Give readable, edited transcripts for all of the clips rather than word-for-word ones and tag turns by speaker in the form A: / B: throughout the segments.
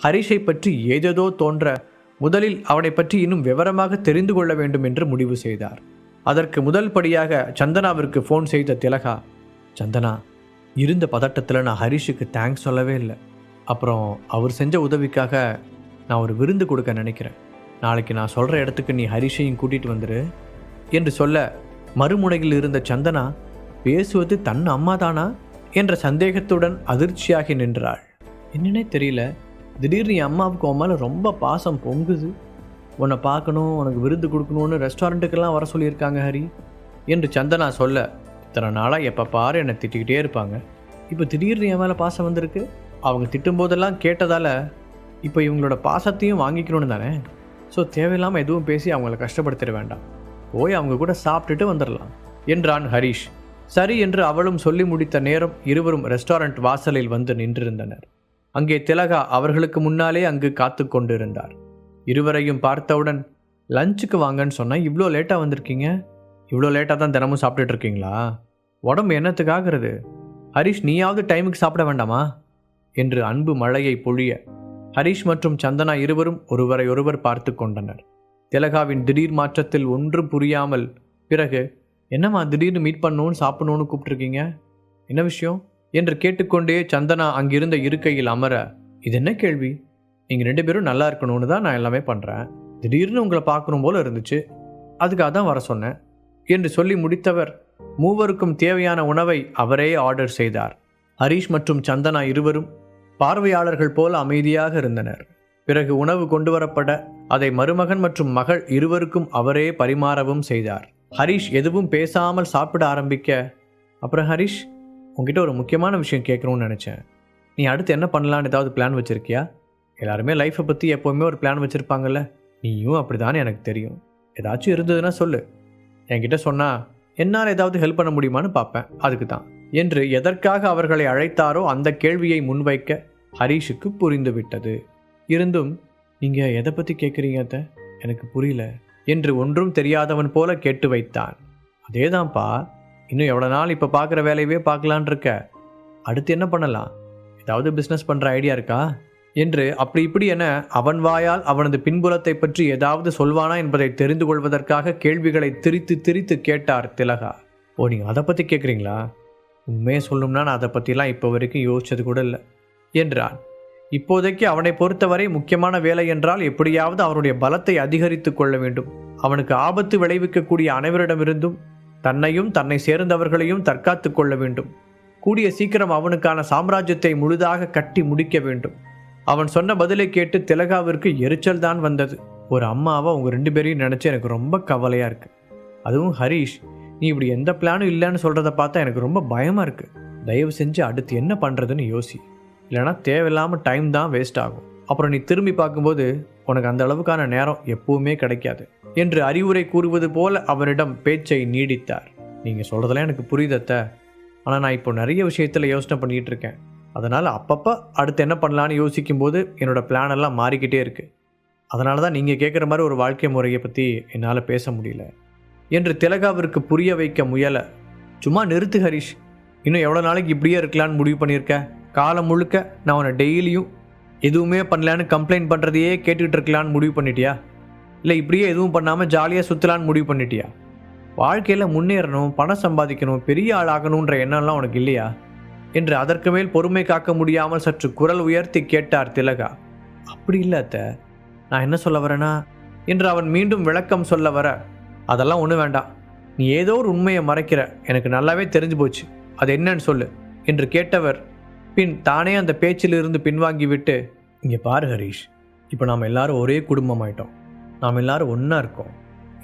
A: ஹரிஷை பற்றி ஏதேதோ தோன்ற முதலில் அவனை பற்றி இன்னும் விவரமாக தெரிந்து கொள்ள வேண்டும் என்று முடிவு செய்தார். அதற்கு முதல் படியாக சந்தனாவிற்கு ஃபோன் செய்த திலகா, சந்தனா, இருந்த பதட்டத்தில் நான் ஹரிஷுக்கு தேங்க்ஸ் சொல்லவே இல்லை. அப்புறம் அவர் செஞ்ச உதவிக்காக நான் ஒரு விருந்து கொடுக்க நினைக்கிறேன். நாளைக்கு நான் சொல்கிற இடத்துக்கு நீ ஹரிஷையும் கூட்டிகிட்டு வந்துரு என்று சொல்ல, மறுமுனையில் இருந்த சந்தனா பேசுவது தன் அம்மா தானா என்ற சந்தேகத்துடன் அதிர்ச்சியாகி நின்றாள். என்னன்னே தெரியல, திடீர்னு என் அம்மாவுக்கு உன் மேலே ரொம்ப பாசம் பொங்குது. உன்னை பார்க்கணும், உனக்கு விருந்து கொடுக்கணும்னு ரெஸ்டாரண்ட்டுக்கெல்லாம் வர சொல்லியிருக்காங்க ஹரி என்று சந்தனா சொல்ல, இத்தனை நாளாக எப்போ பாரு என்னை திட்டிக்கிட்டே இருப்பாங்க, இப்போ திடீர்னு என் மேலே பாசம் வந்திருக்கு. அவங்க திட்டும்போதெல்லாம் கேட்டதால் இப்போ இவங்களோட பாசத்தையும் வாங்கிக்கணும்னு தானே. ஸோ தேவையில்லாமல் எதுவும் பேசி அவங்கள கஷ்டப்படுத்திட வேண்டாம், போய் அவங்க கூட சாப்பிட்டுட்டு வந்துடலாம் என்றான் ஹரிஷ். சரி என்று அவளும் சொல்லி முடித்த நேரம் இருவரும் ரெஸ்டாரண்ட் வாசலில் வந்து நின்றிருந்தனர். அங்கே திலகா அவர்களுக்கு முன்னாலே அங்கு காத்து கொண்டிருந்தார். இருவரையும் பார்த்தவுடன், லஞ்சுக்கு வாங்கன்னு சொன்னால் இவ்வளோ லேட்டாக வந்திருக்கீங்க, இவ்வளோ லேட்டாக தான் தினமும் சாப்பிட்டுட்டு இருக்கீங்களா, உடம்பு என்னத்துக்காகிறது, ஹரிஷ் நீயாவது டைமுக்கு சாப்பிட வேண்டாமா என்று அன்பு மழையை பொழிய, ஹரிஷ் மற்றும் சந்தனா இருவரும் ஒருவரை ஒருவர் பார்த்து கொண்டனர். திலகாவின் திடீர் மாற்றத்தில் ஒன்றும் புரியாமல், பிறகு என்னம்மா திடீர்னு மீட் பண்ணணும்னு சாப்பிடணும்னு கூப்பிட்ருக்கீங்க, என்ன விஷயம் என்று கேட்டுக்கொண்டே சந்தனா அங்கிருந்த இருக்கையில் அமர, இது என்ன கேள்வி, நீங்கள் 2 பேரும் நல்லா இருக்கணும்னு தான் நான் எல்லாமே பண்ணுறேன், திடீர்னு உங்களை பார்க்கணும் போல இருந்துச்சு, அதுக்காக தான் வர சொன்னேன் என்று சொல்லி முடித்தவர் மூவருக்கும் தேவையான உணவை அவரே ஆர்டர் செய்தார். ஹரிஷ் மற்றும் சந்தனா இருவரும் பார்வையாளர்கள் போல அமைதியாக இருந்தனர். பிறகு உணவு கொண்டு வரப்பட அதை மருமகன் மற்றும் மகள் இருவருக்கும் அவரே பரிமாறவும் செய்தார். ஹரிஷ் எதுவும் பேசாமல் சாப்பிட ஆரம்பிக்க, அப்புறம் ஹரிஷ், உங்ககிட்ட ஒரு முக்கியமான விஷயம் கேட்கணும்னு நினச்சேன், நீ அடுத்து என்ன பண்ணலான்னு ஏதாவது பிளான் வச்சுருக்கியா? எல்லாருமே லைஃப்பை பற்றி எப்போவுமே ஒரு பிளான் வச்சுருப்பாங்கல்ல, நீயும் அப்படி தானே எனக்கு தெரியும், ஏதாச்சும் இருந்ததுன்னா சொல்லு, என்கிட்ட சொன்னால் என்னால் ஏதாவது ஹெல்ப் பண்ண முடியுமான்னு பார்ப்பேன், அதுக்கு தான் என்று எதற்காக அவர்களை அழைத்தாரோ அந்த கேள்வியை முன்வைக்க ஹரிஷுக்கு புரிந்துவிட்டது. இருந்தும், நீங்கள் எதை பற்றி கேட்குறீங்க அத்தை, எனக்கு புரியல என்று ஒன்றும் தெரியாதவன் போல கேட்டு வைத்தான். அதேதான்ப்பா, இன்னும் எவ்வளோ நாள் இப்போ பார்க்குற வேலையவே பார்க்கலான் இருக்க, அடுத்து என்ன பண்ணலாம், ஏதாவது பிஸ்னஸ் பண்ணுற ஐடியா இருக்கா என்று அப்படி இப்படி என அவன் வாயால் அவனது பின்புலத்தை பற்றி ஏதாவது சொல்வானா என்பதை தெரிந்து கொள்வதற்காக கேள்விகளை திரித்து திரித்து கேட்டார் திலகா. ஓ, நீங்கள் அதை பற்றி கேட்குறீங்களா, உண்மையை சொல்லணும்னா நான் அதை பற்றிலாம் இப்போ வரைக்கும் யோசிச்சது கூட இல்லை என்றான். இப்போதைக்கு அவனை பொறுத்தவரை முக்கியமான வேலை என்றால் எப்படியாவது அவனுடைய பலத்தை அதிகரித்து கொள்ள வேண்டும். அவனுக்கு ஆபத்து விளைவிக்கக்கூடிய அனைவரிடமிருந்தும் தன்னையும் தன்னை சேர்ந்தவர்களையும் தற்காத்து கொள்ள வேண்டும். கூடிய சீக்கிரம் அவனுக்கான சாம்ராஜ்யத்தை முழுதாக கட்டி முடிக்க வேண்டும். அவன் சொன்ன பதிலை கேட்டு திலகாவிற்கு எரிச்சல் தான் வந்தது. ஒரு அம்மாவை அவங்க 2 பேரையும் நினச்சி எனக்கு ரொம்ப கவலையாக இருக்குது. அதுவும் ஹரிஷ், நீ இப்படி எந்த பிளானும் இல்லைன்னு சொல்கிறத பார்த்தா எனக்கு ரொம்ப பயமாக இருக்குது. தயவு செஞ்சு அடுத்து என்ன பண்ணுறதுன்னு யோசி, இல்லைனா தேவையில்லாமல் டைம் தான் வேஸ்ட் ஆகும். அப்புறம் நீ திரும்பி பார்க்கும்போது உனக்கு அந்த அளவுக்கான நேரம் எப்பவுமே கிடைக்காது என்று அறிவுரை கூறுவது போல அவனிடம் பேச்சை நீடித்தார். நீங்கள் சொல்கிறதெல்லாம் எனக்கு புரியுதத்த, ஆனால் நான் இப்போ நிறைய விஷயத்தில் யோசனை பண்ணிகிட்டு இருக்கேன். அதனால் அப்பப்போ அடுத்து என்ன பண்ணலான்னு யோசிக்கும்போது என்னோடய பிளான் எல்லாம் மாறிக்கிட்டே இருக்குது. அதனால தான் நீங்கள் கேட்குற மாதிரி ஒரு வாழ்க்கை முறையை பற்றி என்னால் பேச முடியல என்று திலகாவிற்கு புரிய வைக்க முயல. சும்மா நிறுத்து ஹரிஷ், இன்னும் எவ்வளோ நாளைக்கு இப்படியே இருக்கலான்னு முடிவு பண்ணியிருக்க? காலம் முழுக்க நான் உன்னை டெய்லியும் எதுவுமே பண்ணலான்னு கம்ப்ளைண்ட் பண்ணுறதையே கேட்டுக்கிட்டு இருக்கலான்னு முடிவு பண்ணிட்டியா? இல்லை இப்படியே எதுவும் பண்ணாமல் ஜாலியாக சுற்றலான்னு முடிவு பண்ணிட்டியா? வாழ்க்கையில் முன்னேறணும், பணம் சம்பாதிக்கணும், பெரிய ஆளாகணுன்ற எண்ணம்லாம் உனக்கு இல்லையா என்று அதற்கு மேல் பொறுமை காக்க முடியாமல் சற்று குரல் உயர்த்தி கேட்டார் திலகா. அப்படி இல்லை அத்தை, நான் என்ன சொல்ல வரேனா என்று அவன் மீண்டும் விளக்கம் சொல்ல வர, அதெல்லாம் ஒன்றும் வேண்டாம், நீ ஏதோ ஒரு உண்மையை மறைக்கிற, எனக்கு நல்லாவே தெரிஞ்சு போச்சு, அது என்னன்னு சொல்லு என்று கேட்டவர் பின் தானே அந்த பேச்சிலிருந்து பின்வாங்கிவிட்டு, இங்கே பாரு ஹரிஷ், இப்போ நாம் எல்லாரும் ஒரே குடும்பமாயிட்டோம், நாம் எல்லாரும் ஒன்றா இருக்கோம்.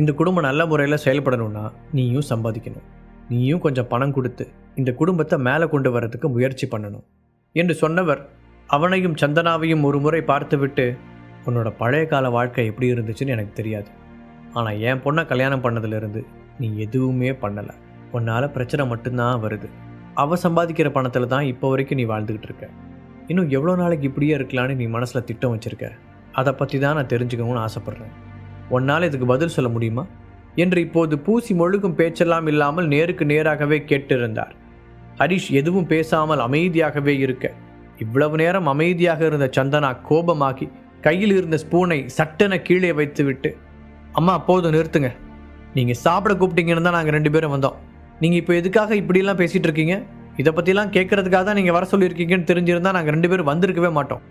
A: இந்த குடும்பம் நல்ல முறையில் செயல்படணும்னா நீயும் சம்பாதிக்கணும், நீயும் கொஞ்சம் பணம் கொடுத்து இந்த குடும்பத்தை மேலே கொண்டு வரதுக்கு முயற்சி பண்ணணும் என்று சொன்னவர் அவனையும் சந்தனாவையும் ஒரு முறை பார்த்துவிட்டு, உன்னோட பழைய கால வாழ்க்கை எப்படி இருந்துச்சுன்னு எனக்கு தெரியாது, ஆனால் என் பொண்ணை கல்யாணம் பண்ணதிலிருந்து நீ எதுவுமே பண்ணலை, உன்னால் பிரச்சனை மட்டும்தான் வருது, அவள் சம்பாதிக்கிற பணத்தில் தான் இப்போ வரைக்கும் நீ வாழ்ந்துக்கிட்டு இருக்க, இன்னும் எவ்வளோ நாளைக்கு இப்படியே இருக்கலான்னு நீ மனசில் திட்டம் வச்சுருக்க, அதை பற்றி தான் நான் தெரிஞ்சுக்கணும்னு ஆசைப்பட்றேன், உன்னால் இதுக்கு பதில் சொல்ல முடியுமா என்று இப்போது பூசி மொழுகும் பேச்செல்லாம் இல்லாமல் நேருக்கு நேராகவே கேட்டிருந்தார். ஹரிஷ் எதுவும் பேசாமல் அமைதியாகவே இருக்க, இவ்வளவு நேரம் அமைதியாக இருந்த சந்தனா கோபமாகி கையில் இருந்த ஸ்பூனை சட்டென கீழே வைத்துவிட்டு, அம்மா போதும் நிறுத்துங்க, நீங்கள் சாப்பிட கூப்பிட்டீங்கன்னு தான் நாங்கள் 2 பேரும் வந்தோம். நீங்கள் இப்போ எதுக்காக இப்படிலாம் பேசிகிட்டு இருக்கீங்க? இதை பற்றிலாம் கேட்கறதுக்காக தான் நீங்கள் வர சொல்லியிருக்கீங்கன்னு தெரிஞ்சிருந்தால் நாங்கள் 2 பேரும் வந்திருக்கவே மாட்டோம்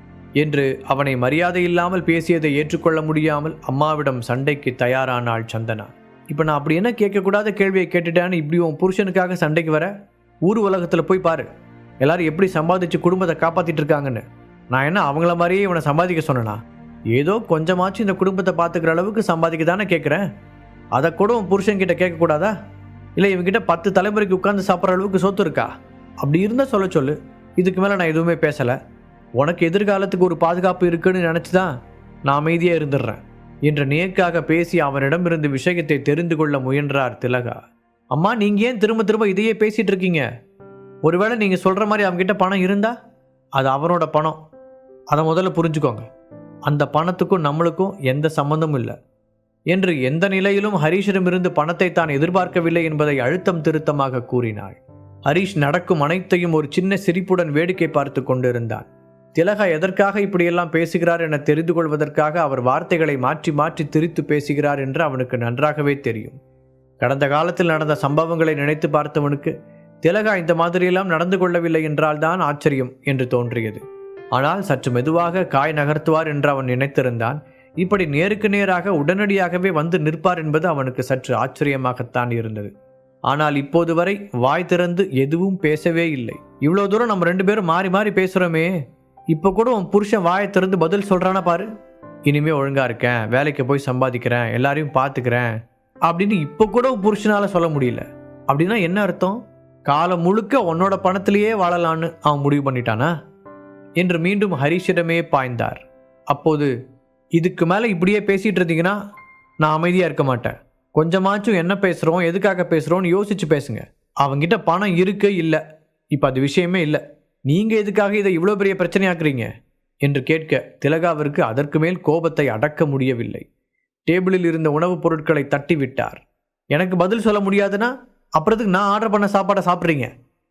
A: என்று அவனை மரியாதை இல்லாமல் பேசியதை ஏற்றுக்கொள்ள முடியாமல் அம்மாவிடம் சண்டைக்கு தயாரானாள் சந்தனா. இப்போ நான் அப்படி என்ன கேட்கக்கூடாத கேள்வியை கேட்டுட்டேன்னு இப்படி உன் புருஷனுக்காக சண்டைக்கு வர? ஊர் உலகத்தில் போய் பாரு, எல்லாரும் எப்படி சம்பாதிச்சு குடும்பத்தை காப்பாற்றிட்டு இருக்காங்கன்னு. நான் என்ன அவங்கள மாதிரியே இவனை சம்பாதிக்க சொன்னேனா? ஏதோ கொஞ்சமாச்சும் இந்த குடும்பத்தை பார்த்துக்கிற அளவுக்கு சம்பாதிக்க தானே கேட்குறேன். அதை கூட உன் புருஷன்கிட்ட கேட்கக்கூடாதா? இல்லை இவங்கிட்ட 10 தலைமுறைக்கு உட்காந்து சாப்பிட்ற அளவுக்கு சொத்து இருக்கா? அப்படி இருந்தால் சொல்ல சொல்லு, இதுக்கு மேலே நான் எதுவுமே பேசலை. உனக்கு எதிர்காலத்துக்கு ஒரு பாதுகாப்பு இருக்குன்னு நினச்சி தான் நான் அமைதியாக இருந்துடுறேன் என்ற நேர்க்காக பேசி அவனிடமிருந்து விஷயத்தை தெரிந்து கொள்ள முயன்றார் திலகா. அம்மா, நீங்கள் ஏன் திரும்ப திரும்ப இதையே பேசிகிட்டு இருக்கீங்க? ஒருவேளை நீங்கள் சொல்கிற மாதிரி அவங்ககிட்ட பணம் இருந்தால் அது அவனோட பணம், அதை முதல்ல புரிஞ்சுக்கோங்க. அந்த பணத்துக்கும் நம்மளுக்கும் எந்த சம்மந்தமும் இல்லை என்று எந்த நிலையிலும் ஹரீஷிடமிருந்து பணத்தை தான் எதிர்பார்க்கவில்லை என்பதை அழுத்தம் திருத்தமாக கூறினாள். ஹரீஷ் நடக்கும் அனைத்தையும் ஒரு சின்ன சிரிப்புடன் வேடிக்கை பார்த்து கொண்டிருந்தான். திலகா எதற்காக இப்படியெல்லாம் பேசுகிறார் என தெரிந்து கொள்வதற்காக அவர் வார்த்தைகளை மாற்றி மாற்றி திரித்து பேசுகிறார் என்று அவனுக்கு நன்றாகவே தெரியும். கடந்த காலத்தில் நடந்த சம்பவங்களை நினைத்து பார்த்தவனுக்கு திலகா இந்த மாதிரியெல்லாம் நடந்து கொள்ளவில்லை என்றால்தான் ஆச்சரியம் என்று தோன்றியது. ஆனால் சற்று மெதுவாக காய் நகர்த்துவார் என்று அவன் நினைத்திருந்தான். இப்படி நேருக்கு நேராக உடனடியாகவே வந்து நிற்பார் என்பது அவனுக்கு சற்று ஆச்சரியமாகத்தான் இருந்தது. ஆனால் இப்போது வரை வாய் திறந்து எதுவும் பேசவே இல்லை. இவ்வளோ தூரம் நம்ம 2 பேரும் மாறி மாறி பேசுகிறோமே, இப்போ கூட உன் புருஷன் வாயை திறந்து பதில் சொல்கிறானா பாரு. இனிமே ஒழுங்கா இருக்கேன், வேலைக்கு போய் சம்பாதிக்கிறேன், எல்லாரையும் பார்த்துக்கிறேன் அப்படின்னு இப்போ கூட உன் புருஷனால் சொல்ல முடியல. அப்படின்னா என்ன அர்த்தம்? காலம் முழுக்க உன்னோட பணத்திலேயே வாழலான்னு அவன் முடிவு பண்ணிட்டானா என்று மீண்டும் ஹரீஷிடமே பாய்ந்தார். அப்போது, இதுக்கு மேலே இப்படியே பேசிகிட்டு இருந்தீங்கன்னா நான் அமைதியாக இருக்க மாட்டேன். கொஞ்சமாச்சும் என்ன பேசுகிறோம், எதுக்காக பேசுகிறோன்னு யோசிச்சு பேசுங்க. அவங்கிட்ட பணம் இருக்கு இல்லை, இப்போ அது விஷயமே இல்லை. நீங்கள் எதுக்காக இதை இவ்வளோ பெரிய பிரச்சனையாக்குறீங்க என்று கேட்க திலகாவிற்கு அதற்கு மேல் கோபத்தை அடக்க முடியவில்லை. டேபிளில் இருந்த உணவுப் பொருட்களை தட்டி விட்டார். எனக்கு பதில் சொல்ல முடியாதுன்னா அப்புறத்துக்கு நான் ஆர்டர் பண்ண சாப்பாடை சாப்பிட்றீங்க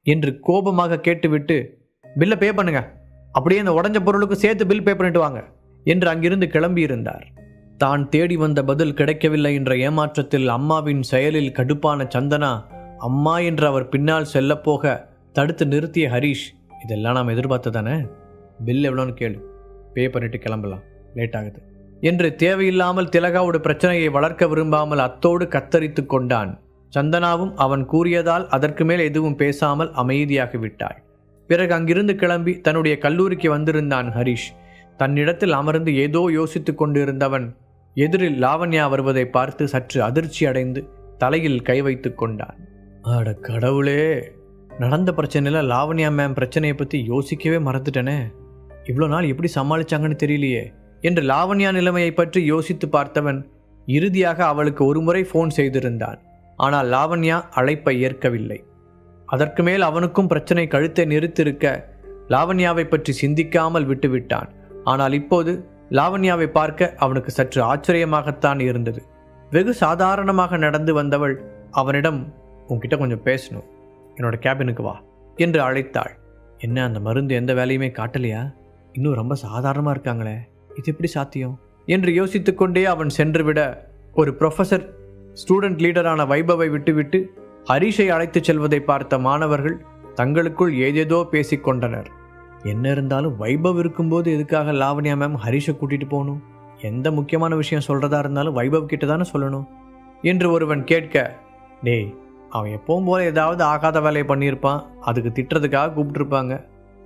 A: என்று கோபமாக கேட்டுவிட்டு, பில்லை பே பண்ணுங்க, அப்படியே அந்த உடஞ்ச பொருளுக்கு சேர்த்து பில் பே பண்ணிட்டு வாங்க என்று அங்கிருந்து கிளம்பியிருந்தார். தான் தேடி வந்த பதில் கிடைக்கவில்லை என்ற ஏமாற்றத்தில் அம்மாவின் செயலில் கடுப்பான சந்தனா அம்மா என்று அவர் பின்னால் செல்லப்போக தடுத்து நிறுத்திய ஹரீஷ், இதெல்லாம் நாம் எதிர்பார்த்ததானே, பில் எவ்வளோன்னு கேளு, பே பண்ணிட்டு கிளம்பலாம், லேட் ஆகுது என்று தேவையில்லாமல் திலகாவோட பிரச்சனையை வளர்க்க விரும்பாமல் அத்தோடு கத்தரித்து கொண்டான். சந்தனாவும் அவன் கூறியதால் அதற்கு மேல் எதுவும் பேசாமல் அமைதியாகிவிட்டாள். பிறகு அங்கிருந்து கிளம்பி தன்னுடைய கல்லூரிக்கு வந்திருந்தான் ஹரீஷ். தன்னிடத்தில் அமர்ந்து ஏதோ யோசித்து கொண்டிருந்தவன் எதிரில் லாவண்யா வருவதை பார்த்து சற்று அதிர்ச்சி அடைந்து தலையில் கை வைத்து கொண்டான். அட கடவுளே, நடந்த பிரச்சனையில் லாவண்யா மேம் பிரச்சனையை பற்றி யோசிக்கவே மறந்துட்டனே, இவ்வளோ நாள் எப்படி சமாளிச்சாங்கன்னு தெரியலையே என்று லாவண்யா நிலைமையை பற்றி யோசித்து பார்த்தவன் இறுதியாக அவளுக்கு ஒரு முறை ஃபோன் செய்திருந்தான். ஆனால் லாவண்யா அழைப்பை ஏற்கவில்லை. அதற்கு மேல் அவனுக்கும் பிரச்சனை கழுத்தை நிறுத்திருக்க லாவண்யாவை பற்றி சிந்திக்காமல் விட்டுவிட்டான். ஆனால் இப்போது லாவண்யாவை பார்க்க அவனுக்கு சற்று ஆச்சரியமாகத்தான் இருந்தது. வெகு சாதாரணமாக நடந்து வந்தவள் அவனிடம், உன்கிட்ட கொஞ்சம் பேசணும், என்னோட கேபினுக்கு வா என்று அழைத்தாள். என்ன, அந்த மருந்து எந்த வேலையுமே காட்டலையா? இன்னும் ரொம்ப சாதாரணமாக இருக்காங்களே, இது எப்படி சாத்தியம் என்று யோசித்து கொண்டே அவன் சென்றுவிட ஒரு ப்ரொஃபஸர் ஸ்டூடெண்ட் லீடரான வைபவை விட்டுவிட்டு ஹரீஷை அழைத்து செல்வதை பார்த்த மாணவர்கள் தங்களுக்குள் ஏதேதோ பேசிக்கொண்டனர். என்ன இருந்தாலும் வைபவ் இருக்கும்போது எதுக்காக லாவண்யா மேம் ஹரீஷை கூட்டிகிட்டு போகணும்? எந்த முக்கியமான விஷயம் சொல்கிறதா இருந்தாலும் வைபவ் கிட்ட தானே சொல்லணும் என்று ஒருவன் கேட்க, டேய், அவன் எப்பவும் போல ஏதாவது ஆகாத வேலையை பண்ணியிருப்பான், அதுக்கு திட்டுறதுக்காக கூப்பிட்டுருப்பாங்க,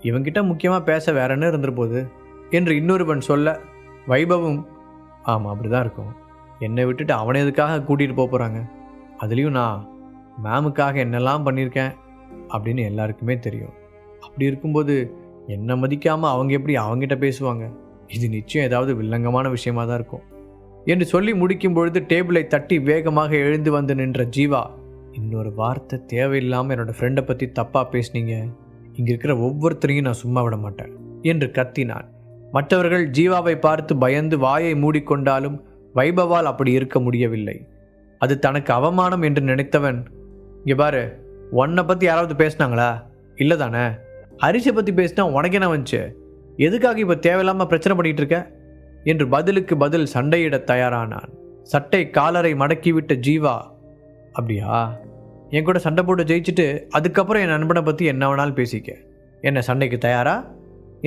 A: இவங்கிட்ட முக்கியமாக பேச வேற என்ன இருந்துருப்போது என்று இன்னொருவன் சொல்ல, வைபவும் ஆமாம் அப்படிதான் இருக்கும், என்னை விட்டுட்டு அவனை எதுக்காக கூட்டிகிட்டு போகிறாங்க, அதுலேயும் நான் மேமுக்காக என்னெல்லாம் பண்ணியிருக்கேன் அப்படின்னு எல்லாருக்குமே தெரியும், அப்படி இருக்கும்போது என்னை மதிக்காமல் அவங்க எப்படி அவங்ககிட்ட பேசுவாங்க, இது நிச்சயம் ஏதாவது வில்லங்கமான விஷயமாக தான் இருக்கும் என்று சொல்லி முடிக்கும் பொழுது டேபிளை தட்டி வேகமாக எழுந்து வந்து நின்ற ஜீவா, இன்னொரு வார்த்தை தேவையில்லாமல் என்னோடய ஃப்ரெண்டை பற்றி தப்பாக பேசுனீங்க, இங்கே இருக்கிற ஒவ்வொருத்தரையும் நான் சும்மா விட மாட்டேன் என்று கத்தினான். மற்றவர்கள் ஜீவாவை பார்த்து பயந்து வாயை மூடிக்கொண்டாலும் வைபவால் அப்படி இருக்க முடியவில்லை. அது தனக்கு அவமானம் என்று நினைத்தவன், இங்கே பாரு, உன்னை பற்றி யாராவது பேசினாங்களா? இல்லை தானே? ஹரிஷை பற்றி பேசினா உனக்கு என்ன வந்துச்சு? எதுக்காக இப்போ தேவையில்லாமல் பிரச்சனை பண்ணிகிட்டு இருக்க என்று பதிலுக்கு பதில் சண்டையிட தயாரானான். சட்டை காலரை மடக்கிவிட்ட ஜீவா, அப்படியா, என் கூட சண்டை போட்டு ஜெயிச்சுட்டு அதுக்கப்புறம் என் நண்பனை பற்றி என்ன வேணாலும் பேசிக்க, என்ன சண்டைக்கு தயாரா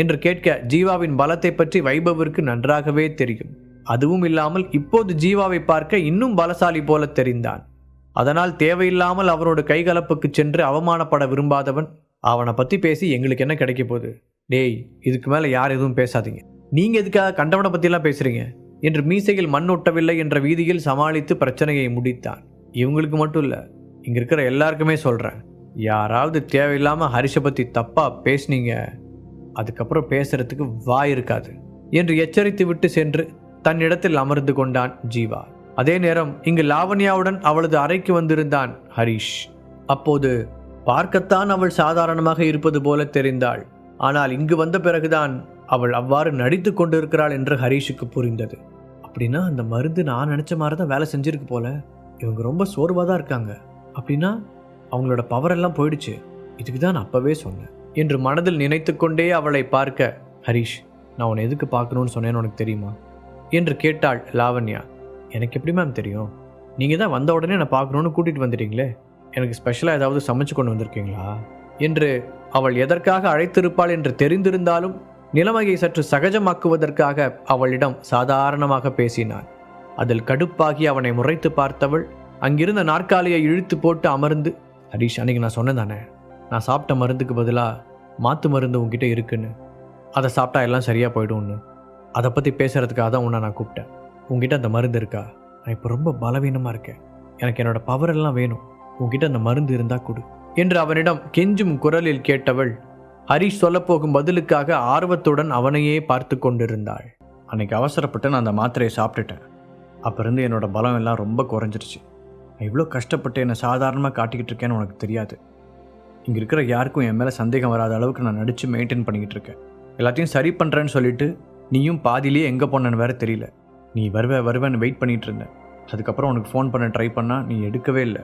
A: என்று கேட்க ஜீவாவின் பலத்தை பற்றி வைபவிற்கு நன்றாகவே தெரியும். அதுவும் இல்லாமல் இப்போது ஜீவாவை பார்க்க இன்னும் பலசாலி போல தெரிந்தான். அதனால் தேவையில்லாமல் அவரோட கைகலப்புக்கு சென்று அவமானப்பட விரும்பாதவன், அவனை பற்றி பேசி எங்களுக்கு என்ன கிடைக்க போகுது, டேய் இதுக்கு மேலே யார் எதுவும் பேசாதீங்க, நீங்கள் எதுக்காக கண்டவனை பற்றிலாம் பேசுகிறீங்க என்று மீசையில் மண் ஒட்டவில்லை என்ற வீதியில் சமாளித்து பிரச்சனையை முடித்தான். இவங்களுக்கு மட்டும் இல்லை, இங்கே இருக்கிற எல்லாருக்குமே சொல்கிறேன், யாராவது தேவையில்லாமல் ஹரிஷை பற்றி தப்பாக பேசுனீங்க அதுக்கப்புறம் பேசுறதுக்கு வாய் இருக்காது என்று எச்சரித்து விட்டு சென்று தன்னிடத்தில் அமர்ந்து கொண்டான் ஜீவா. அதே நேரம் இங்கு லாவண்யாவுடன் அவளது அறைக்கு வந்திருந்தான் ஹரிஷ். அப்போது பார்க்கத்தான் அவள் சாதாரணமாக இருப்பது போல தெரிந்தாள். ஆனால் இங்கு வந்த பிறகுதான் அவள் அவ்வாறு நடித்து கொண்டிருக்கிறாள் என்று ஹரிஷுக்கு புரிந்தது. அப்படின்னா அந்த மருந்து நான் நினச்ச மாதிரி தான் வேலை செஞ்சிருக்கு போல, இவங்க ரொம்ப சோர்வாக தான் இருக்காங்க, அப்படின்னா அவங்களோட பவர் எல்லாம் போயிடுச்சு, இதுக்கு தான் நான் அப்பவே சொன்னேன் என்று மனதில் நினைத்து கொண்டே அவளை பார்க்க, ஹரிஷ் நான் உன்னை எதுக்கு பார்க்கணும்னு சொன்னேன்னு உனக்கு தெரியுமா என்று கேட்டாள் லாவண்யா. எனக்கு எப்படி மேம் தெரியும், நீங்கள் தான் வந்த உடனே நான் பார்க்கணுன்னு கூட்டிகிட்டு வந்துட்டீங்களே, எனக்கு ஸ்பெஷலாக ஏதாவது சமைச்சு கொண்டு வந்திருக்கீங்களா என்று அவள் எதற்காக அழைத்திருப்பாள் என்று தெரிந்திருந்தாலும் நிலைமையை சற்று சகஜமாக்குவதற்காக அவளிடம் சாதாரணமாக பேசினான். அதில் கடுப்பாகி அவனை முறைத்து பார்த்தவள் அங்கிருந்த நாற்காலியை இழுத்து போட்டு அமர்ந்து, ஹரிஷ் அன்னைக்கு நான் சொன்னேன் தானே, நான் சாப்பிட்ட மருந்துக்கு பதிலாக மாற்று மருந்து உங்ககிட்ட இருக்குன்னு, அதை சாப்பிட்டா எல்லாம் சரியாக போய்டும்னு, அதை பற்றி பேசுகிறதுக்காக தான் உன்னை நான் கூப்பிட்டேன். உங்ககிட்ட அந்த மருந்து இருக்கா? நான் இப்போ ரொம்ப பலவீனமாக இருக்கேன், எனக்கு என்னோடய பவர் எல்லாம் வேணும், உங்ககிட்ட அந்த மருந்து இருந்தால் கொடு என்று அவனிடம் கெஞ்சும் குரலில் கேட்டவள் ஹரிஷ் சொல்லப்போகும் பதிலுக்காக ஆர்வத்துடன் அவனையே பார்த்து கொண்டிருந்தாள். அன்னைக்கு அவசரப்பட்டு நான் அந்த மாத்திரையை சாப்பிட்டுட்டேன், அப்போ இருந்து என்னோட பலம் எல்லாம் ரொம்ப குறைஞ்சிருச்சு. நான் இவ்வளோ கஷ்டப்பட்டு என்னை சாதாரணமாக காட்டிக்கிட்டு இருக்கேன்னு உனக்கு தெரியாது. இங்கே இருக்கிற யாருக்கும் என் மேலே சந்தேகம் வராத அளவுக்கு நான் நடித்து மெயின்டைன் பண்ணிக்கிட்டு இருக்கேன். எல்லாத்தையும் சரி பண்ணுறேன்னு சொல்லிட்டு நீயும் பாதிலேயே எங்கே போனேன்னு வேறு தெரியல. நீ வருவேன்னு வெயிட் பண்ணிகிட்டு இருந்தேன். அதுக்கப்புறம் உனக்கு ஃபோன் பண்ண ட்ரை பண்ணால் நீ எடுக்கவே இல்லை.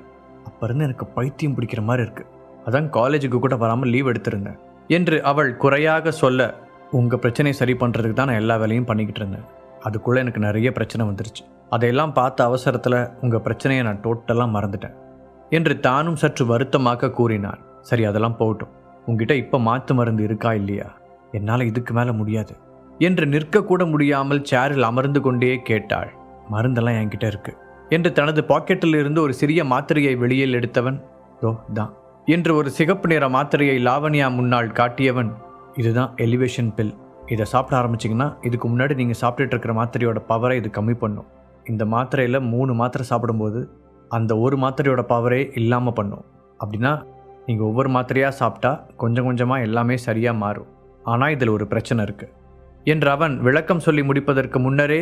A: அப்போ இருந்து எனக்கு பைத்தியம் பிடிக்கிற மாதிரி இருக்குது. அதான் காலேஜுக்கு கூட வராமல் லீவ் எடுத்திருந்தேன் என்று அவள் குறையாக சொல்ல, உங்கள் பிரச்சனையை சரி பண்ணுறதுக்கு தான் நான் எல்லா வேலையும் பண்ணிக்கிட்டு இருந்தேன். அதுக்குள்ளே எனக்கு நிறைய பிரச்சனை வந்துருச்சு. அதையெல்லாம் பார்த்த அவசரத்தில் உங்கள் பிரச்சனையை நான் டோட்டலாக மறந்துட்டேன் என்று தானும் சற்று வருத்தமாக கூறினான். சரி அதெல்லாம் போகட்டும், உங்ககிட்ட இப்போ மாற்று மருந்து இருக்கா இல்லையா? என்னால் இதுக்கு மேலே முடியாது என்று நிற்கக்கூட முடியாமல் சேரில் அமர்ந்து கொண்டே கேட்டாள். மருந்தெல்லாம் என்கிட்ட இருக்கு என்று தனது பாக்கெட்டில் இருந்து ஒரு சிறிய மாத்திரையை வெளியில் எடுத்தவன், தோ தான் என்று ஒரு சிகப்பு நிற மாத்திரையை லாவண்யா முன்னால் காட்டியவன், இதுதான் எலிவேஷன் பில், இதை சாப்பிட ஆரம்பிச்சிங்கன்னா இதுக்கு முன்னாடி நீங்கள் சாப்பிட்டுட்டு இருக்கிற மாத்திரையோட பவரை இது கம்மி பண்ணும். இந்த மாத்திரையில் 3 மாத்திரை சாப்பிடும்போது அந்த ஒரு மாத்திரையோட பவரே இல்லாமல் பண்ணும். அப்படின்னா நீங்கள் ஒவ்வொரு மாத்திரையாக சாப்பிட்டா கொஞ்சம் கொஞ்சமாக எல்லாமே சரியாக மாறும். ஆனால் இதில் ஒரு பிரச்சனை இருக்குது என்று அவன் விளக்கம் சொல்லி முடிப்பதற்கு முன்னரே,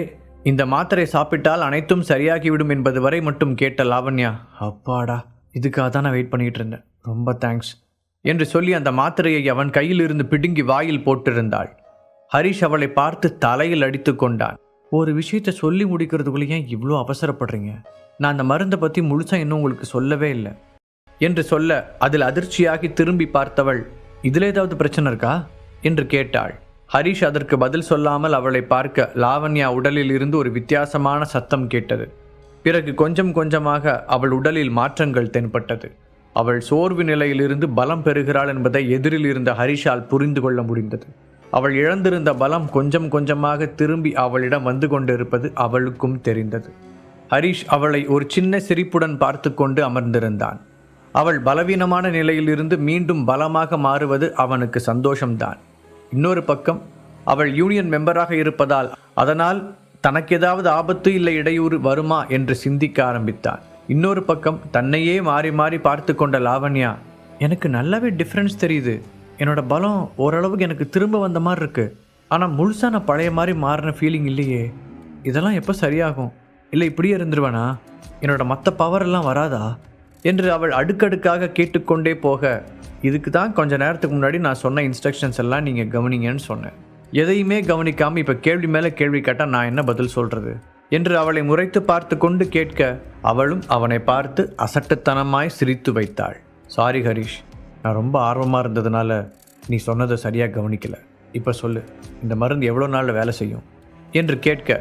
A: இந்த மாத்திரை சாப்பிட்டால் அனைத்தும் சரியாகிவிடும் என்பது வரை மட்டும் கேட்ட லாவண்யா, அப்பாடா இதுக்காக தான் நான் வெயிட் பண்ணிகிட்டு இருந்தேன், ரொம்ப தேங்க்ஸ் என்று சொல்லி அந்த மாத்திரையை அவன் கையில் இருந்து பிடுங்கி வாயில் போட்டிருந்தாள். ஹரிஷ் அவளை பார்த்து தலையில் அடித்து கொண்டான். ஒரு விஷயத்தை சொல்லி முடிக்கிறதுக்குள்ளே ஏன் இவ்வளோ அவசரப்படுறீங்க? நான் அந்த மருந்தை பற்றி முழுசாக இன்னும் உங்களுக்கு சொல்லவே இல்லை என்று சொல்ல, அதில் அதிர்ச்சியாகி திரும்பி பார்த்தவள், இதில் ஏதாவது பிரச்சனை இருக்கா என்று கேட்டாள். ஹரிஷ் அதற்கு பதில் சொல்லாமல் அவளை பார்க்க லாவண்யா உடலில் இருந்து ஒரு வித்தியாசமான சத்தம் கேட்டது. பிறகு கொஞ்சம் கொஞ்சமாக அவள் உடலில் மாற்றங்கள் தென்பட்டது. அவள் சோர்வு நிலையிலிருந்து பலம் பெறுகிறாள் என்பதை எதிரில் இருந்த ஹரிஷால் புரிந்து கொள்ள முடிந்தது. அவள் இழந்திருந்த பலம் கொஞ்சம் கொஞ்சமாக திரும்பி அவளிடம் வந்து கொண்டிருப்பது அவளுக்கும் தெரிந்தது. ஹரிஷ் அவளை ஒரு சின்ன சிரிப்புடன் பார்த்து கொண்டு அமர்ந்திருந்தான். அவள் பலவீனமான நிலையிலிருந்து மீண்டும் பலமாக மாறுவது அவனுக்கு சந்தோஷம்தான். இன்னொரு பக்கம் அவள் யூனியன் மெம்பராக இருப்பதால் அதனால் தனக்கு ஏதாவது ஆபத்து இல்லை இடையூறு வருமா என்று சிந்திக்க ஆரம்பித்தான். இன்னொரு பக்கம் தன்னையே மாறி மாறி பார்த்து கொண்ட லாவண்யா, எனக்கு நல்லாவே டிஃப்ரென்ஸ் தெரியுது, என்னோட பலம் ஓரளவுக்கு எனக்கு திரும்ப வந்த மாதிரி இருக்குது, ஆனால் முழுசாக நான் பழைய மாதிரி மாறின ஃபீலிங் இல்லையே, இதெல்லாம் எப்போ சரியாகும்? இல்லை இப்படியே இருந்துருவேனா? என்னோட மற்ற பவரெல்லாம் வராதா என்று அவள் அடுக்கடுக்காக கேட்டுக்கொண்டே போக, இதுக்கு தான் கொஞ்ச நேரத்துக்கு முன்னாடி நான் சொன்ன இன்ஸ்ட்ரக்ஷன்ஸ் எல்லாம் நீங்கள் கவனிங்கன்னு சொன்னேன். எதையுமே கவனிக்காமல் இப்போ கேள்வி மேலே கேள்வி கேட்டால் நான் என்ன பதில் சொல்கிறது என்று அவளை முறைத்து பார்த்து கொண்டு கேட்க, அவளும் அவனை பார்த்து அசட்டுத்தனமாய் சிரித்து வைத்தாள். சாரி ஹரிஷ், நான் ரொம்ப ஆர்வமாக இருந்ததுனால நீ சொன்னதை சரியாக கவனிக்கல. இப்போ சொல்லு, இந்த மருந்து எவ்வளோ நாளில் வேலை செய்யும் என்று கேட்க,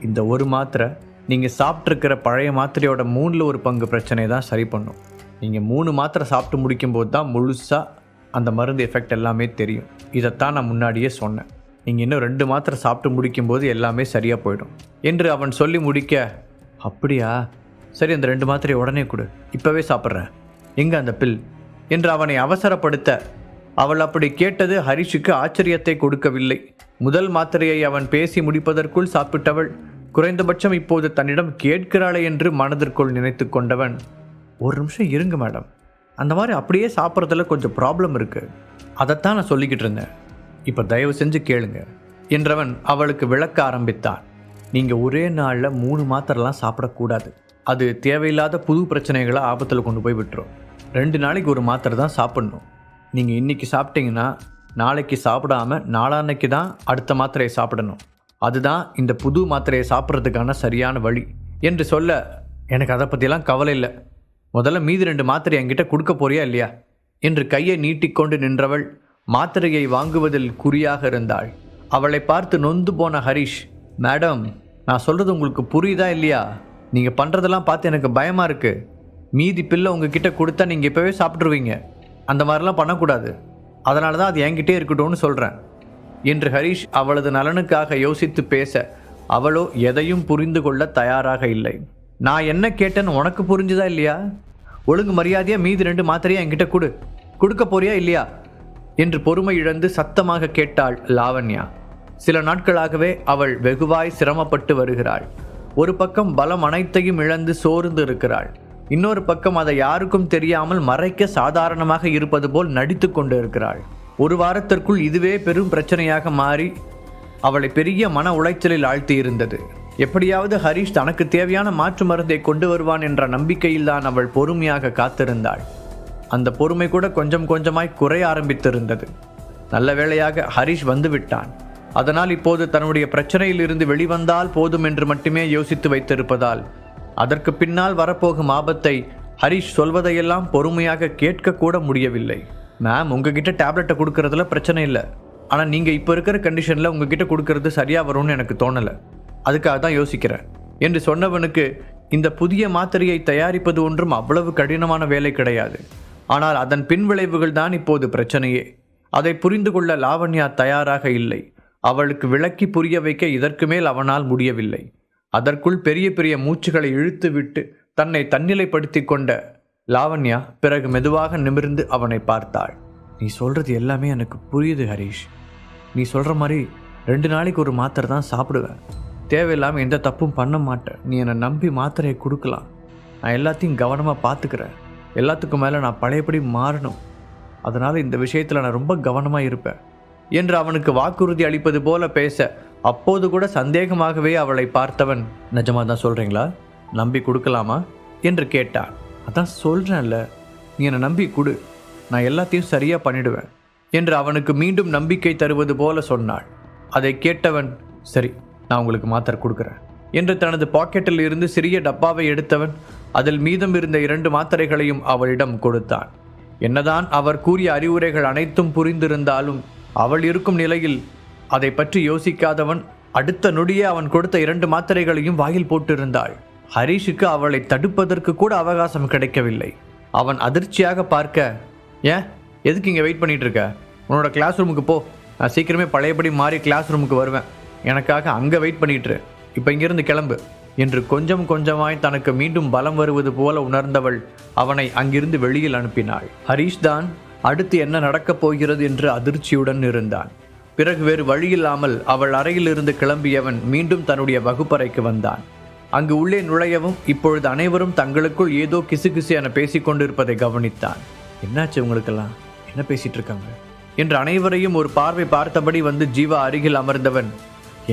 A: இந்த ஒரு மாத்திரை நீங்கள் சாப்பிட்ருக்கிற பழைய மாத்திரையோட 1/3 பிரச்சனையை தான் சரி பண்ணும். நீங்கள் 3 மாத்திரை சாப்பிட்டு முடிக்கும்போது தான் முழுசாக அந்த மருந்து எஃபெக்ட் எல்லாமே தெரியும். இதைத்தான் நான் முன்னாடியே சொன்னேன். நீங்கள் இன்னும் 2 மாத்திரை சாப்பிட்டு முடிக்கும்போது எல்லாமே சரியாக போயிடும் என்று அவன் சொல்லி முடிக்க, அப்படியா, சரி, அந்த 2 மாத்திரையை உடனே கொடு, இப்போவே சாப்பிட்றேன், எங்கே அந்த பில் என்று அவனை அவசரப்படுத்த, அவள் அப்படி கேட்டது ஹரிஷுக்கு ஆச்சரியத்தை கொடுக்கவில்லை. முதல் மாத்திரையை அவன் பேசி முடிப்பதற்குள் சாப்பிட்டவள் குறைந்தபட்சம் இப்போது தன்னிடம் கேட்கிறாளே என்று மனதிற்குள் நினைத்து கொண்டவன், ஒரு நிமிஷம் இருங்க மேடம், அந்த மாதிரி அப்படியே சாப்பிட்றதுல கொஞ்சம் ப்ராப்ளம் இருக்குது, அதைத்தான் நான் சொல்லிக்கிட்டு இருந்தேன், இப்போ தயவு செஞ்சு கேளுங்க என்றவன் அவளுக்கு விளக்க ஆரம்பித்தான். நீங்கள் ஒரே நாளில் 3 மாத்திரைலாம் சாப்பிடக்கூடாது. அது தேவையில்லாத புது பிரச்சனைகளை ஆபத்தில் கொண்டு போய் விட்டுரும். 2 நாளைக்கு ஒரு மாத்திரை தான் சாப்பிடணும். நீங்கள் இன்றைக்கி சாப்பிட்டீங்கன்னா நாளைக்கு சாப்பிடாமல் நாளான்னைக்கு தான் அடுத்த மாத்திரையை சாப்பிடணும். அதுதான் இந்த புது மாத்திரையை சாப்பிட்றதுக்கான சரியான வழி என்று சொல்ல, எனக்கு அதை பற்றிலாம் கவலை இல்லை, முதல்ல மீதி 2 மாத்திரை என்கிட்ட கொடுக்க போறியா இல்லையா என்று கையை நீட்டிக்கொண்டு நின்றவள் மாத்திரையை வாங்குவதில் குறியாக இருந்தாள். அவளை பார்த்து நொந்து போன ஹரிஷ், மேடம், நான் சொல்கிறது உங்களுக்கு புரியுதா இல்லையா? நீங்கள் பண்ணுறதெல்லாம் பார்த்து எனக்கு பயமாக இருக்குது. மீதி பில்லை உங்ககிட்ட கொடுத்தா நீங்கள் இப்போவே சாப்பிட்ருவீங்க. அந்த மாதிரிலாம் பண்ணக்கூடாது. அதனால தான் அது என்கிட்டே இருக்கட்டும்னு சொல்கிறேன் என்று ஹரிஷ் அவளது நலனுக்காக யோசித்து பேச, அவளோ எதையும் புரிந்து கொள்ள தயாராக இல்லை. நான் என்ன கேட்டேன்னு உனக்கு புரிஞ்சுதா இல்லையா? ஒழுங்கு மரியாதையாக மீதி 2 மாத்திரையை என்கிட்ட கொடுக்க போறியா இல்லையா என்று பொறுமை இழந்து சத்தமாக கேட்டாள் லாவண்யா. சில நாட்களாகவே அவள் வெகுவாய் சிரமப்பட்டு வருகிறாள். ஒரு பக்கம் பலம் அனைத்தையும் இழந்து சோர்ந்து இருக்கிறாள். இன்னொரு பக்கம் அதை யாருக்கும் தெரியாமல் மறைக்க சாதாரணமாக இருப்பது போல் நடித்து கொண்டு இருக்கிறாள். ஒரு வாரத்திற்குள் இதுவே பெரும் பிரச்சனையாக மாறி அவளை பெரிய மன உளைச்சலில் ஆழ்த்தி இருந்தது. எப்படியாவது ஹரிஷ் தனக்கு தேவையான மாற்று மருந்தை கொண்டு வருவான் என்ற நம்பிக்கையில்தான் அவள் பொறுமையாக காத்திருந்தாள். அந்த பொறுமை கூட கொஞ்சம் கொஞ்சமாய் குறைய ஆரம்பித்திருந்தது. நல்ல வேளையாக ஹரிஷ் வந்து விட்டான். அதனால் இப்போது தன்னுடைய பிரச்சனையில் இருந்து வெளிவந்தால் போதும் என்று மட்டுமே யோசித்து வைத்திருப்பதால் அதற்கு பின்னால் வரப்போகும் ஆபத்தை ஹரிஷ் சொல்வதையெல்லாம் பொறுமையாக கேட்கக்கூட முடியவில்லை. மேம், உங்ககிட்ட டேப்லெட்டை கொடுக்கறதுல பிரச்சனை இல்லை, ஆனால் நீங்கள் இப்போ இருக்கிற கண்டிஷனில் உங்ககிட்ட கொடுக்கறது சரியாக வரும்னு எனக்கு தோணலை, அதுக்காக தான் யோசிக்கிறேன் என்று சொன்னவனுக்கு இந்த புதிய மாத்திரையை தயாரிப்பது ஒன்றும் அவ்வளவு கடினமான வேலை கிடையாது. ஆனால் அதன் பின்விளைவுகள் தான் இப்போது பிரச்சனையே. அதை புரிந்து கொள்ள லாவண்யா தயாராக இல்லை. அவளுக்கு விளக்கி புரிய வைக்க இதற்கு மேல் அவனால் முடியவில்லை. அதற்குள் பெரிய பெரிய மூச்சுகளை இழுத்து விட்டு தன்னை தன்னிலைப்படுத்தி கொண்ட லாவண்யா பிறகு மெதுவாக நிமிர்ந்து அவனை பார்த்தாள். நீ சொல்கிறது எல்லாமே எனக்கு புரியுது ஹரிஷ். நீ சொல்கிற மாதிரி 2 நாளைக்கு ஒரு மாத்திரை தான் சாப்பிடுவேன். தேவையில்லாமல் எந்த தப்பும் பண்ண மாட்டேன். நீ என்னை நம்பி மாத்திரையை கொடுக்கலாம். நான் எல்லாத்தையும் கவனமாக பார்த்துக்கிறேன். எல்லாத்துக்கும் மேலே நான் பழையபடி மாறணும். அதனால் இந்த விஷயத்தில் நான் ரொம்ப கவனமாக இருப்பேன் என்று அவனுக்கு வாக்குறுதி அளிப்பது போல பேச, அப்போது கூட சந்தேகமாகவே அவளை பார்த்தவன், நிஜமாக தான் சொல்கிறீங்களா? நம்பி கொடுக்கலாமா என்று கேட்டான். அதான் சொல்கிறேன்ல, நீ என்னை நம்பி கொடு, நான் எல்லாத்தையும் சரியாக பண்ணிடுவேன் என்று அவனுக்கு மீண்டும் நம்பிக்கை தருவது போல சொன்னாள். அதை கேட்டவன், சரி, நான் உங்களுக்கு மாத்திரை கொடுக்குறேன் என்று தனது பாக்கெட்டில் இருந்து சிறிய டப்பாவை எடுத்தவன் அதில் மீதம் இருந்த 2 மாத்திரைகளையும் அவளிடம் கொடுத்தான். என்னதான் அவர் கூறிய அறிவுரைகள் அனைத்தும் புரிந்திருந்தாலும் அவள் இருக்கும் நிலையில் அதை பற்றி யோசிக்காதவன் அடுத்த நொடியே அவன் கொடுத்த 2 மாத்திரைகளையும் வாயில் போட்டிருந்தாள். ஹரிஷுக்கு அவளை தடுப்பதற்கு கூட அவகாசம் கிடைக்கவில்லை. அவன் அதிர்ச்சியாக பார்க்க, ஏன் எதுக்கு இங்கே வெயிட் பண்ணிட்டு இருக்க? உன்னோட கிளாஸ் ரூமுக்கு போ, நான் சீக்கிரமே பழையபடி மாறி கிளாஸ் ரூமுக்கு வருவேன், எனக்காக அங்கே வெயிட் பண்ணிட்டுரு, இப்போ இங்கிருந்து கிளம்பு என்று கொஞ்சம் கொஞ்சமாய் தனக்கு மீண்டும் பலம் வருவது போல உணர்ந்தவள் அவனை அங்கிருந்து வெளியில் அனுப்பினாள். ஹரிஷ் தான் அடுத்து என்ன நடக்கப் போகிறது என்று அதிர்ச்சியுடன் இருந்தான். பிறகு வேறு வழியில்லாமல் அவள் அறையிலிருந்து கிளம்பியவன் மீண்டும் தன்னுடைய வகுப்பறைக்கு வந்தான். அங்கு உள்ளே நுழையவும் இப்பொழுது அனைவரும் தங்களுக்குள் ஏதோ கிசுகிசு என பேசிக்கொண்டிருப்பதை கவனித்தான். என்னாச்சு உங்களுக்கெல்லாம், என்ன பேசிட்டு இருக்காங்க என்று அனைவரையும் ஒரு பார்வை பார்த்தபடி வந்து ஜீவா அருகில் அமர்ந்தவன்,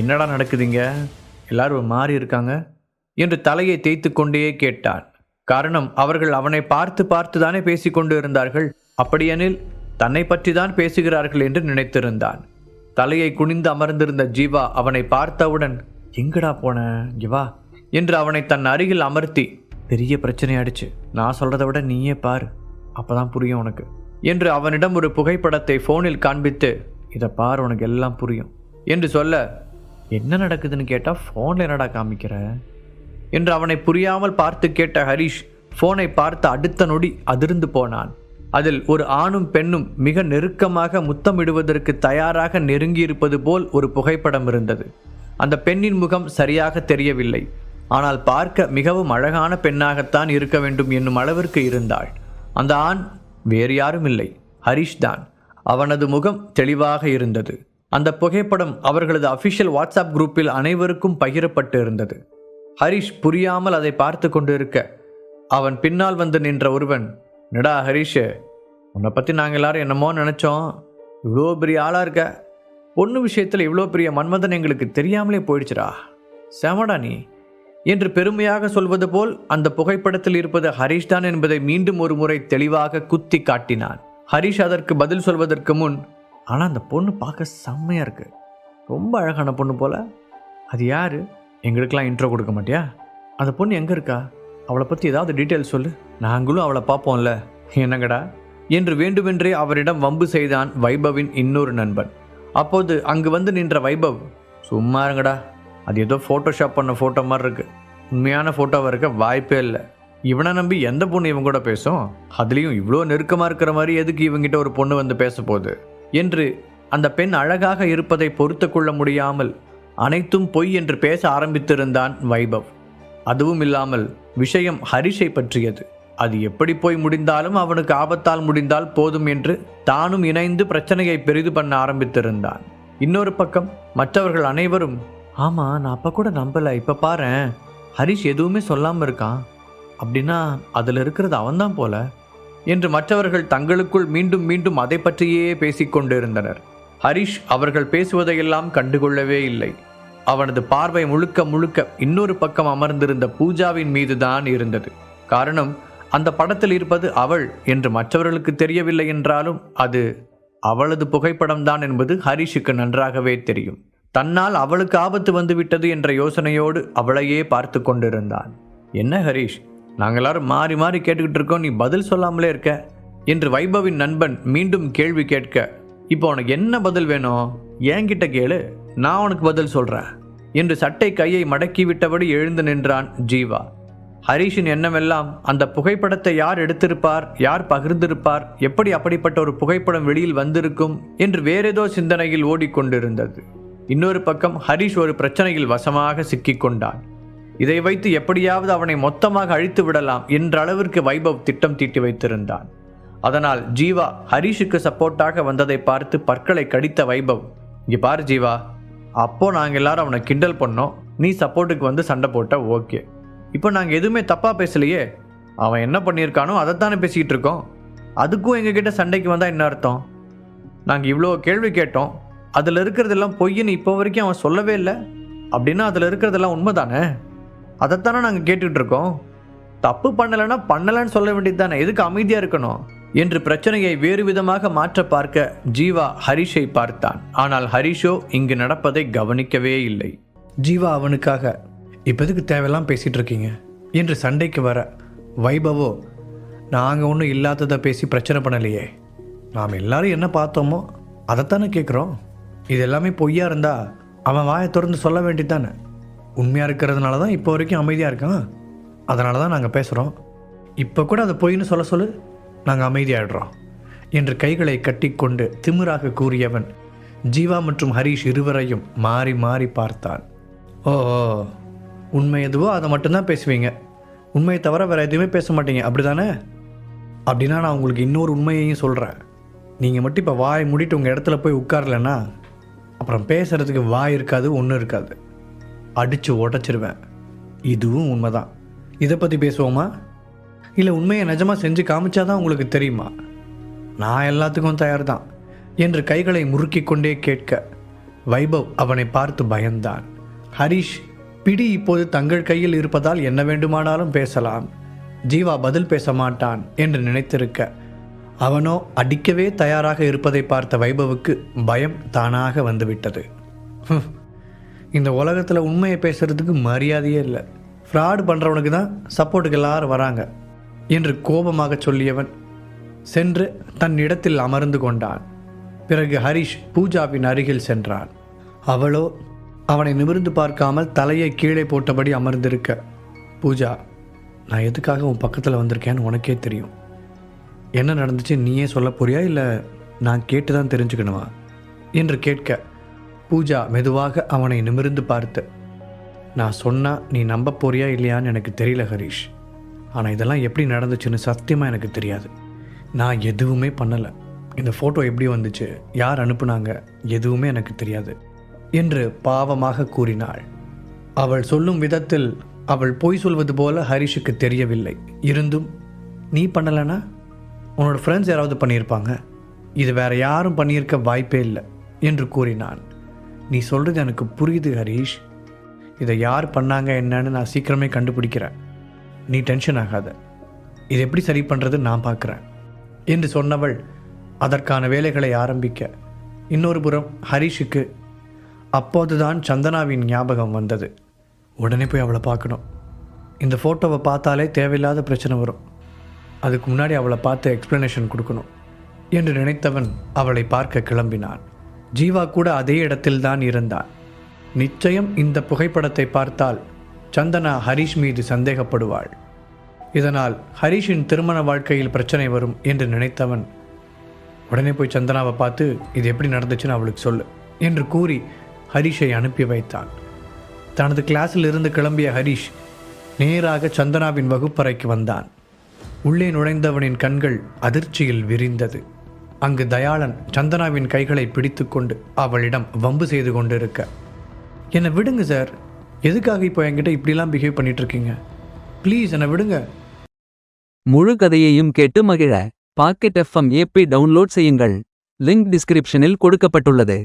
A: என்னடா நடக்குதுங்க, எல்லாரும் மாறி இருக்காங்க என்று தலையை தேய்த்து கொண்டே கேட்டான். காரணம், அவர்கள் அவனை பார்த்து பார்த்து தானே பேசிக்கொண்டு இருந்தார்கள். அப்படியெனில் தன்னை பற்றி தான் பேசுகிறார்கள் என்று நினைத்திருந்தான். தலையை குனிந்து அமர்ந்திருந்த ஜீவா அவனை பார்த்தவுடன், எங்கடா போன ஜீவா என்று அவனை தன் அருகில் அமர்த்தி, பெரிய பிரச்சனை ஆயிடுச்சு, நான் சொல்றதை விட நீயே பாரு, அப்பதான் புரியும் உனக்கு என்று அவனிடம் ஒரு புகைப்படத்தை ஃபோனில் காண்பித்து, இதை பார், உனக்கு எல்லாம் புரியும் என்று சொல்ல, என்ன நடக்குதுன்னு கேட்டால் ஃபோனில் என்னடா காமிக்கிற என்று அவனை புரியாமல் பார்த்து கேட்ட ஹரிஷ் ஃபோனை பார்த்து அடுத்த நொடி அதிர்ந்து போனான். அதில் ஒரு ஆணும் பெண்ணும் மிக நெருக்கமாக முத்தமிடுவதற்கு தயாராக நெருங்கியிருப்பது போல் ஒரு புகைப்படம் இருந்தது. அந்த பெண்ணின் முகம் சரியாக தெரியவில்லை. ஆனால் பார்க்க மிகவும் அழகான பெண்ணாகத்தான் இருக்க வேண்டும் என்னும் அளவிற்கு இருந்தாள். அந்த ஆண் வேறு யாரும் இல்லை, ஹரிஷ் தான். அவனது முகம் தெளிவாக இருந்தது. அந்த புகைப்படம் அவர்களது அஃபிஷியல் வாட்ஸ்அப் குரூப்பில் அனைவருக்கும் பகிரப்பட்டு இருந்தது. ஹரிஷ் புரியாமல் அதை பார்த்து கொண்டு இருக்க, அவன் பின்னால் வந்து நின்ற ஒருவன், என்னடா ஹரிஷ், உன்னை பற்றி நாங்கள் எல்லாரும் என்னமோ நினச்சோம், இவ்வளோ பெரிய ஆளாக இருக்க, பொண்ணு விஷயத்தில் இவ்வளோ பெரிய மன்மதன் எங்களுக்கு தெரியாமலே போயிடுச்சுடா, செமடா நீ என்று பெருமையாக சொல்வது போல் அந்த புகைப்படத்தில் இருப்பது ஹரிஷ் தான் என்பதை மீண்டும் ஒரு முறை தெளிவாக குத்தி காட்டினான். ஹரிஷ் அதற்கு பதில் சொல்வதற்கு முன், ஆனால் அந்த பொண்ணு பார்க்க செம்மையாக இருக்கு, ரொம்ப அழகான பொண்ணு போல, அது யார், எங்களுக்கெல்லாம் இன்ட்ரோ கொடுக்க மாட்டியா, அந்த பொண்ணு எங்கே இருக்கா, அவளை பற்றி ஏதாவது டீட்டெயில் சொல்லு, நாங்களும் அவளை பார்ப்போம்ல, என்னங்கடா என்று வேண்டுமென்றே அவரிடம் வம்பு செய்தான் வைபவின் இன்னொரு நண்பன். அப்போது அங்கு வந்து நின்ற வைபவ், சும்மா இருங்கடா, அது ஏதோ ஃபோட்டோஷாப் பண்ண ஃபோட்டோ மாதிரி இருக்கு, உண்மையான ஃபோட்டோவாக இருக்க வாய்ப்பே இல்லை, இவனை நம்பி எந்த பொண்ணு இவங்க கூட பேசும், அதுலேயும் இவ்வளோ நெருக்கமாக இருக்கிற மாதிரி எதுக்கு இவங்கிட்ட ஒரு பொண்ணு வந்து பேச போகுது என்று அந்த பெண் அழகாக இருப்பதை பொறுத்து கொள்ள முடியாமல் அனைத்தும் பொய் என்று பேச ஆரம்பித்திருந்தான் வைபவ். அதுவும் இல்லாமல் விஷயம் ஹரிஷை பற்றியது. அது எப்படி போய் முடிந்தாலும் அவனுக்கு ஆபத்தால் முடிந்தால் போதும் என்று தானும் இணைந்து பிரச்சனையை பெரிது பண்ண ஆரம்பித்திருந்தான். இன்னொரு பக்கம் மற்றவர்கள் அனைவரும், ஆமாம் நான் அப்போ கூட நம்பலை, இப்போ பாரேன் ஹரிஷ் எதுவுமே சொல்லாமல் இருக்கான், அப்படின்னா அதில் இருக்கிறது அவன்தான் போல என்று மற்றவர்கள் தங்களுக்குள் மீண்டும் மீண்டும் அதை பற்றியே பேசிக்கொண்டிருந்தனர். ஹரிஷ் அவர்கள் பேசுவதையெல்லாம் கண்டுகொள்ளவே இல்லை. அவனது பார்வை முழுக்க முழுக்க இன்னொரு பக்கம் அமர்ந்திருந்த பூஜாவின் மீதுதான் இருந்தது. காரணம், அந்த படத்தில் இருப்பது அவள் என்று மற்றவர்களுக்கு தெரியவில்லை என்றாலும் அது அவளது புகைப்படம்தான் என்பது ஹரிஷுக்கு நன்றாகவே தெரியும். தன்னால் அவளுக்கு ஆபத்து வந்துவிட்டது என்ற யோசனையோடு அவளையே பார்த்து கொண்டிருந்தான். என்ன ஹரிஷ், நாங்கள் எல்லாரும் மாறி மாறி கேட்டுக்கிட்டு இருக்கோம், நீ பதில் சொல்லாமலே இருக்க என்று வைபவின் நண்பன் மீண்டும் கேள்வி கேட்க, இப்போ உனக்கு என்ன பதில் வேணும், என்கிட்ட கேளு, நான் உனக்கு பதில் சொல்கிறேன் என்று சட்டை கையை மடக்கி விட்டபடி எழுந்து நின்றான் ஜீவா. ஹரிஷின் எண்ணமெல்லாம் அந்த புகைப்படத்தை யார் எடுத்திருப்பார், யார் பகிர்ந்திருப்பார், எப்படி அப்படிப்பட்ட ஒரு புகைப்படம் வெளியில் வந்திருக்கும் என்று வேறேதோ சிந்தனையில் ஓடிக்கொண்டிருந்தது. இன்னொரு பக்கம் ஹரிஷ் ஒரு பிரச்சனையில் வசமாக சிக்கிக்கொண்டான். இதை வைத்து எப்படியாவது அவனை மொத்தமாக அழித்து விடலாம் என்ற அளவிற்கு வைபவ் திட்டம் தீட்டி வைத்திருந்தான். அதனால் ஜீவா ஹரிஷுக்கு சப்போர்ட்டாக வந்ததை பார்த்து பற்களை கடித்த வைபவ், இங்கே பாரு ஜீவா, அப்போ நாங்கள் எல்லாரும் அவனை கிண்டல் பண்ணோம், நீ சப்போர்ட்டுக்கு வந்து சண்டை போட்ட, ஓகே, இப்போ நாங்கள் எதுவுமே தப்பாக பேசலையே, அவன் என்ன பண்ணியிருக்கானோ அதைத்தானே பேசிக்கிட்டு இருக்கோம், அதுக்கும் எங்ககிட்ட சண்டைக்கு வந்தால் என்ன அர்த்தம், நாங்கள் இவ்வளோ கேள்வி கேட்டோம், அதில் இருக்கிறதெல்லாம் பொய்ன்னு இப்போ வரைக்கும் அவன் சொல்லவே இல்லை, அப்படின்னா அதில் இருக்கிறதெல்லாம் உண்மை தானே, அதைத்தானே நாங்கள் கேட்டுக்கிட்டு இருக்கோம், தப்பு பண்ணலைன்னா பண்ணலைன்னு சொல்ல வேண்டியது தானே, எதுக்கு அமைதியாக இருக்கணும் என்று பிரச்சனையை வேறு விதமாக மாற்ற பார்க்க ஜீவா ஹரிஷை பார்த்தான். ஆனால் ஹரிஷோ இங்கு நடப்பதை கவனிக்கவே இல்லை. ஜீவா அவனுக்காக, இப்போதுக்கு தேவையெல்லாம் பேசிகிட்டு இருக்கீங்க என்று சண்டைக்கு வர, வைபவோ, நாங்கள் ஒன்றும் இல்லாததை பேசி பிரச்சனை பண்ணலையே, நாம் எல்லாரும் என்ன பார்த்தோமோ அதைத்தானே கேட்குறோம், இது எல்லாமே பொய்யா இருந்தால் அவன் வாயை திறந்து சொல்ல வேண்டியதானே, உண்மையாக இருக்கிறதுனால தான் இப்போ வரைக்கும் அமைதியாக இருக்கான், அதனால தான் நாங்கள் பேசுகிறோம், இப்போ கூட அதை பொய்ன்னு சொல்ல சொல்லு, நாங்கள் அமைதியாகிடுறோம் என்று கைகளை கட்டிக்கொண்டு திமிராக கூறியவன் ஜீவா மற்றும் ஹரிஷ் இருவரையும் மாறி மாறி பார்த்தான். ஓ, உண்மை எதுவோ அதை மட்டும்தான் பேசுவீங்க, உண்மையை தவிர வேறு எதுவுமே பேச மாட்டீங்க, அப்படி தானே? அப்படின்னா நான் உங்களுக்கு இன்னொரு உண்மையையும் சொல்கிறேன், நீங்கள் மட்டும் இப்போ வாய் மூடிட்டு உங்கள் இடத்துல போய் உட்காரலன்னா அப்புறம் பேசுகிறதுக்கு வாய் இருக்காது, ஒன்றும் இருக்காது, அடித்து உடச்சிருவேன், இதுவும் உண்மை தான். இதை பற்றி பேசுவோமா, இல்லை உண்மையை நிஜமாக செஞ்சு காமிச்சாதான் உங்களுக்கு தெரியுமா? நான் எல்லாத்துக்கும் தயார் தான் என்று கைகளை முறுக்கி கொண்டே கேட்க வைபவ் அவனை பார்த்து பயந்தான். ஹரிஷ், பிடி இப்போது தங்கள் கையில் இருப்பதால் என்ன வேண்டுமானாலும் பேசலாம், ஜீவா பதில் பேச மாட்டான் என்று நினைத்திருக்க, அவனோ அடிக்கவே தயாராக இருப்பதை பார்த்த வைபவுக்கு பயம் தானாக வந்துவிட்டது. இந்த உலகத்தில் உண்மையை பேசுகிறதுக்கு மரியாதையே இல்லை, ஃப்ராடு பண்ணுறவனுக்கு தான் சப்போர்ட்டுக்கு எல்லாரும் வராங்க என்று கோபமாக சொல்லியவன், சென்று தன் இடத்தில் அமர்ந்து கொண்டான். பிறகு ஹரிஷ் பூஜாவின் அருகில் சென்றான். அவளோ அவனை நிமிர்ந்து பார்க்காமல் தலையை கீழே போட்டபடி அமர்ந்திருக்க, பூஜா, நான் எதுக்காக உன் பக்கத்தில் வந்திருக்கேன்னு உனக்கே தெரியும். என்ன நடந்துச்சு நீயே சொல்ல போறியா, இல்லை நான் கேட்டு தான் தெரிஞ்சுக்கணுமா என்று கேட்க, பூஜா மெதுவாக அவனை நிமிர்ந்து பார்த்து, நான் சொன்னால் நீ நம்ப போறியா இல்லையான்னு எனக்கு தெரியல ஹரிஷ். ஆனால் இதெல்லாம் எப்படி நடந்துச்சுன்னு சத்தியமாக எனக்கு தெரியாது. நான் எதுவுமே பண்ணலை. இந்த ஃபோட்டோ எப்படி வந்துச்சு, யார் அனுப்புனாங்க, எதுவுமே எனக்கு தெரியாது என்று பாவமாக கூறினாள். அவள் சொல்லும் விதத்தில் அவள் பொய் சொல்வது போல ஹரிஷுக்கு தெரியவில்லை. இருந்தும், நீ பண்ணலைன்னா உன்னோட ஃப்ரெண்ட்ஸ் யாராவது பண்ணியிருப்பாங்க, இது வேற யாரும் பண்ணியிருக்க வாய்ப்பே இல்லை என்று கூறினான். நீ சொல்கிறது எனக்கு புரியுது ஹரிஷ். இதை யார் பண்ணாங்க என்னன்னு நான் சீக்கிரமே கண்டுபிடிக்கிறேன். நீ டென்ஷன் ஆகாத. இது எப்படி சரி பண்ணுறது நான் பார்க்குறேன் என்று சொன்னவள் அதற்கான வேலைகளை ஆரம்பிக்க, இன்னொரு புறம் ஹரிஷுக்கு அப்போதுதான் சந்தனாவின் ஞாபகம் வந்தது. உடனே போய் அவளை பார்க்கணும். இந்த ஃபோட்டோவை பார்த்தாலே தேவையில்லாத பிரச்சனை வரும். அதுக்கு முன்னாடி அவளை பார்த்து எக்ஸ்ப்ளனேஷன் கொடுக்கணும் என்று நினைத்தவன் அவளை பார்க்க கிளம்பினான். ஜீவா கூட அதே இடத்தில்தான் இருந்தான். நிச்சயம் இந்த புகைப்படத்தை பார்த்தால் சந்தனா ஹரிஷ் மீது சந்தேகப்படுவாள். இதனால் ஹரிஷின் திருமண வாழ்க்கையில் பிரச்சனை வரும் என்று நினைத்தவன் உடனே போய் சந்தனாவை பார்த்து இது எப்படி நடந்துச்சுன்னு அவளுக்கு சொல்லு என்று கூறி ஹரிஷை அனுப்பி வைத்தான். தனது கிளாஸில் இருந்து கிளம்பிய ஹரிஷ் நேராக சந்தனாவின் வகுப்பறைக்கு வந்தான். உள்ளே நுழைந்தவனின் கண்கள் அதிர்ச்சியில் விரிந்தது. அங்கு தயாளன் சந்தனாவின் கைகளை பிடித்து கொண்டு அவளிடம் வம்பு செய்து கொண்டிருக்க, என்னை விடுங்க சார், எதுக்காக இப்போ என்கிட்ட இப்படிலாம் பிஹேவ் பண்ணிட்டு இருக்கீங்க, ப்ளீஸ் என்னை விடுங்க.
B: முழு கதையையும் கேட்டு மகிழ பாக்கெட் FM ஆப்பை டவுன்லோட் செய்யுங்கள். லிங்க் டிஸ்கிரிப்ஷனில் கொடுக்கப்பட்டுள்ளது.